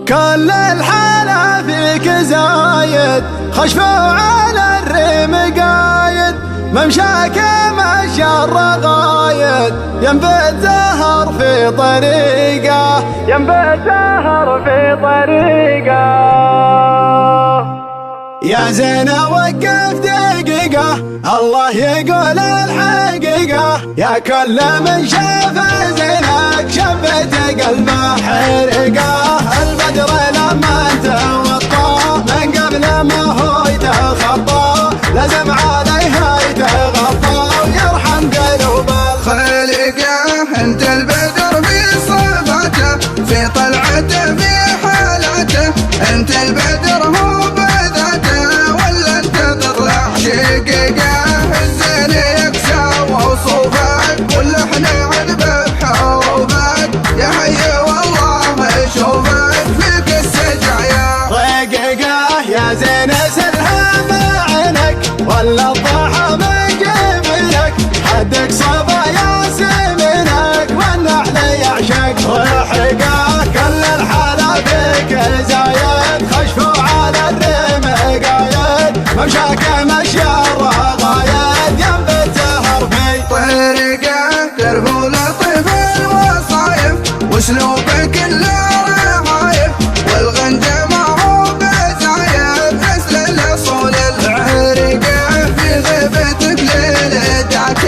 كل الحلا فيك زايد، خشفوا على الريم قايد، ممشاك مشى الرغايد، ينبت زهر في طريقه، ينبت زهر في طريقه. يا زينة وقف دقيقة، الله يقول الحقيقة، يا كل من شاف زينك شبت قلبه حرقه. البدر لما توطى من قبل ما هو يتخطى، لازم عليها يتغطى ويرحم قلوب الخليقة. انت البدر في صفاته، في طلعته في حالاته، انت البدر هو بذاته، ولا انت تطلع شقيقة. الزين يكسى وصوفك، واللحن عذبه بحروفك، يا حي والله اشوفك فيك السجايا رقيقة. يا زين سلها عينك، ولا الضحى من جبينك، حدك صبا ياسمينك، والنحل يعشق رحقه. كل الحلا فيك زايد، خشفوا على الريم قايد، ممشاك مشي الرغايد، ينبت زهر في طريقه. دربه لطيف الوصايف، واسلوبك كله رهايف، والغنجه ما هو بزايف، مثل الاصول العريقه. في غيبتك ليلتك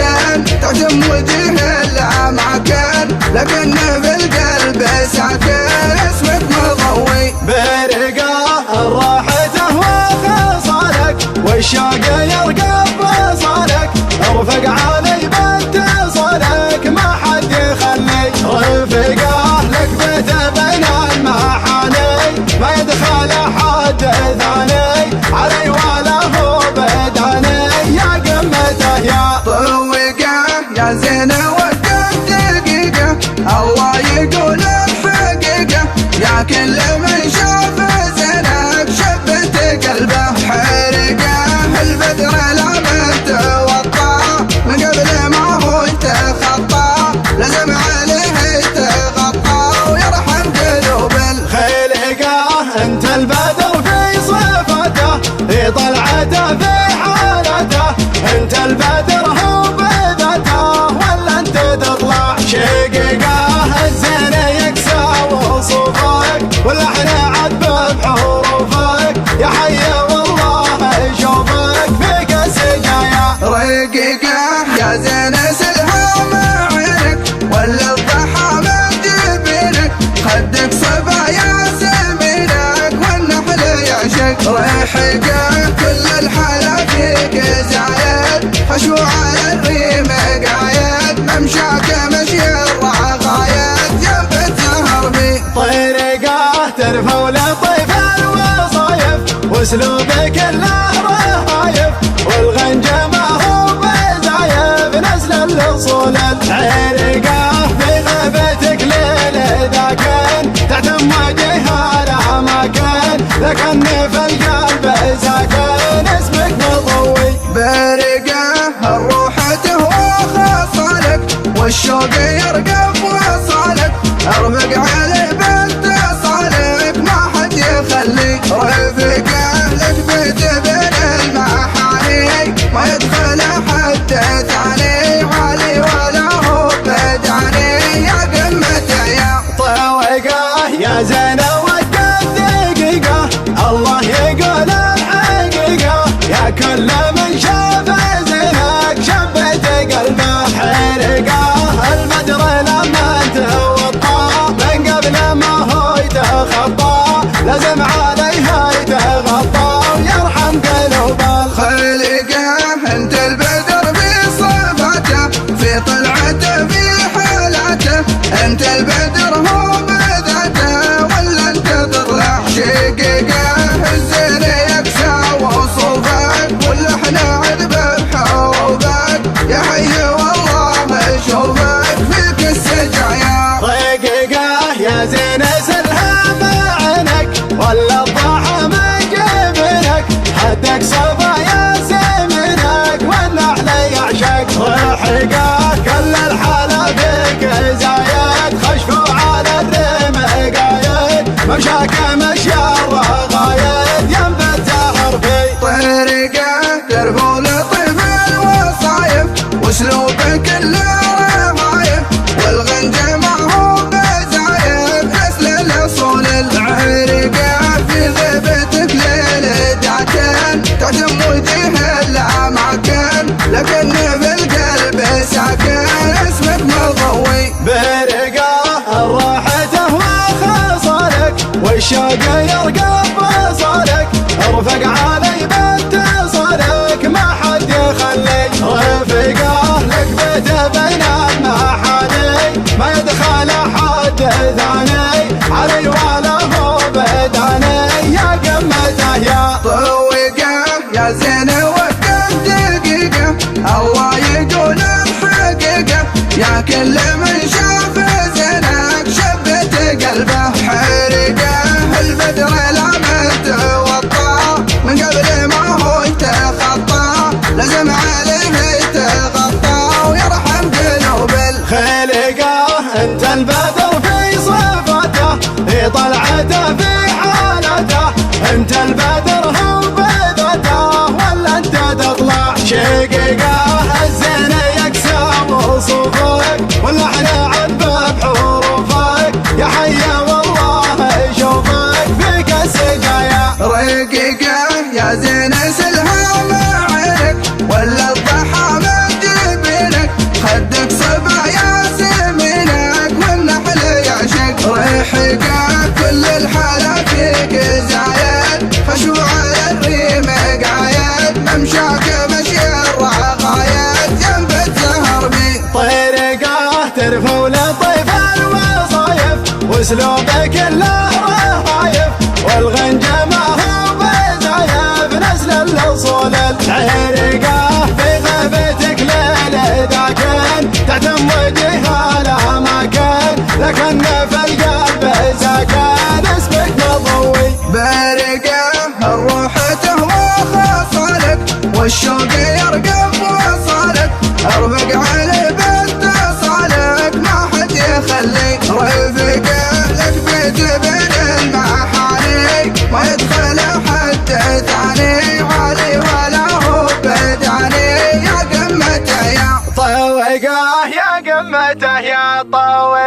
تعجم وجه الاماكن، لكن في القلب ساكن اسمك مضوي برقه. راحته وخصالك، والشوق يرقب بصالك، ارفق علي باتصالك، ما حد يخلي رفقه. لك بيت بين المحاني، ما يدخل حد ثاني، علي ولا هو بداني، يا قمته يا طويقه. يا زينة وقف دقيقة، الله يقول الحقيقة، يا كل من شاف زينك شبت قلبه حرقه. البدر لما توطى من قبل ما هو يتخطى، لازم عليه يتغطى ويرحم قلوب الخليقة. انت البدر في صفاته، في طلعته في حالته، انت البدر هو بذاته، ولا انت تطلع شقيقه. الزين يكسى وصوفك، واللحن عذبه بحروفك، يا حي والله اشوفك فيك السجايا رقيقة. يا زين سلها مع عينك، ولا الضحى من جبينك، خدك صبا ياسمينك، والنحل يعشق رحقة. كل الحلا فيك زايد، خشوا على الريم قايد، ممشاك مشي الرغايد، ينبت زهر في طريقه. ترفع لطيف الوصايف، واسلوبك كله رهايف، والغنجه ما هو بزايف، نزل الاصول العريقه. في غيبتك ليل ذاكن، تعتم وجهها الاماكن، لكن في القلب ساكن اسمك مضوي برقه. الروح تهوى خصالك، والشوق يرقب وصالك، ارفق علي باتصالك، ما حد يخلي رفقه. لك بيت بين المحاني، ما يدخل حد ثاني، علي ولا هو بداني، يا قمته يا طويقه. يا زينة وقف دقيقة، الله يقول الحقيقة، يا كل من شاف زينك شبت قلبه حرقه. البدر لما توطى من قبل ما هو يتخطى، لازم عليها يتغطى ويرحم قلوب الخليقة. انت البدر في صفاته، في طلعته في حالاته، انت البدر هو بذاته، ولا انت تطلع شقيقة. الزين يكسى وصوفك، واللحن عذبه بحروفك، يا حي والله اشوفك فيك السجايا رقيقة. يا زين سلها مع عينك، ولا الضحى من جبينك، حدك صبا ياسمينك، والنحل يعشق رحقه. كل الحلا فيك زايد، خشفوا على الريم قايد، ممشاك والشوق يرقب وصلك ارفق علي باتصالك ما حد يخليك رفقه لك بيته بين المحاني ما يدخل حد ثاني علي ولا هو بداني يا قمته يا طوقه يا زين وقف دقيقة الله يقول الحقيقة يا كل من شاف زينك شبت قلبه حرقه البدر لمت وطاه من قبل ما هو يتخطى لازم عليه يتغطى ويرحم قلوب خلقه انت البدر في صفته في طلعته في حالته انت البدر هو بذته ولا انت تطلع شقيقه الزين يقسم وصوفك واللحن عذب بحروفك يا حي والله يشوفك فيك السقايا رقيقه يا زين سلها مع عينك ولا الضحى من جبينك خدك صبا يا سمينك والنحل يعشق ريحك كل الحلا فيك زايد خشوع على الريم قايد ممشاك مشي الرقايد جنب الزهر بي طريقه ترفع لطيف الوصايف واسلوبك كله رهايف والغنجه ما هو بزايف نسل الاصول الحرقه في غيبتك ليل داكن تعتم وجهها الاماكن لكن في القلب ساكن اسمك مضوي بارقه الروح تهوى خصالك والشوق يرقب وصالك ارفق علي باتصالك ما حد يخليك رفقه لك بيت بين المحاني ما يدخل حد ثاني علي ولا هو بداني يا قمته يا طوقه يا قمته يا طوق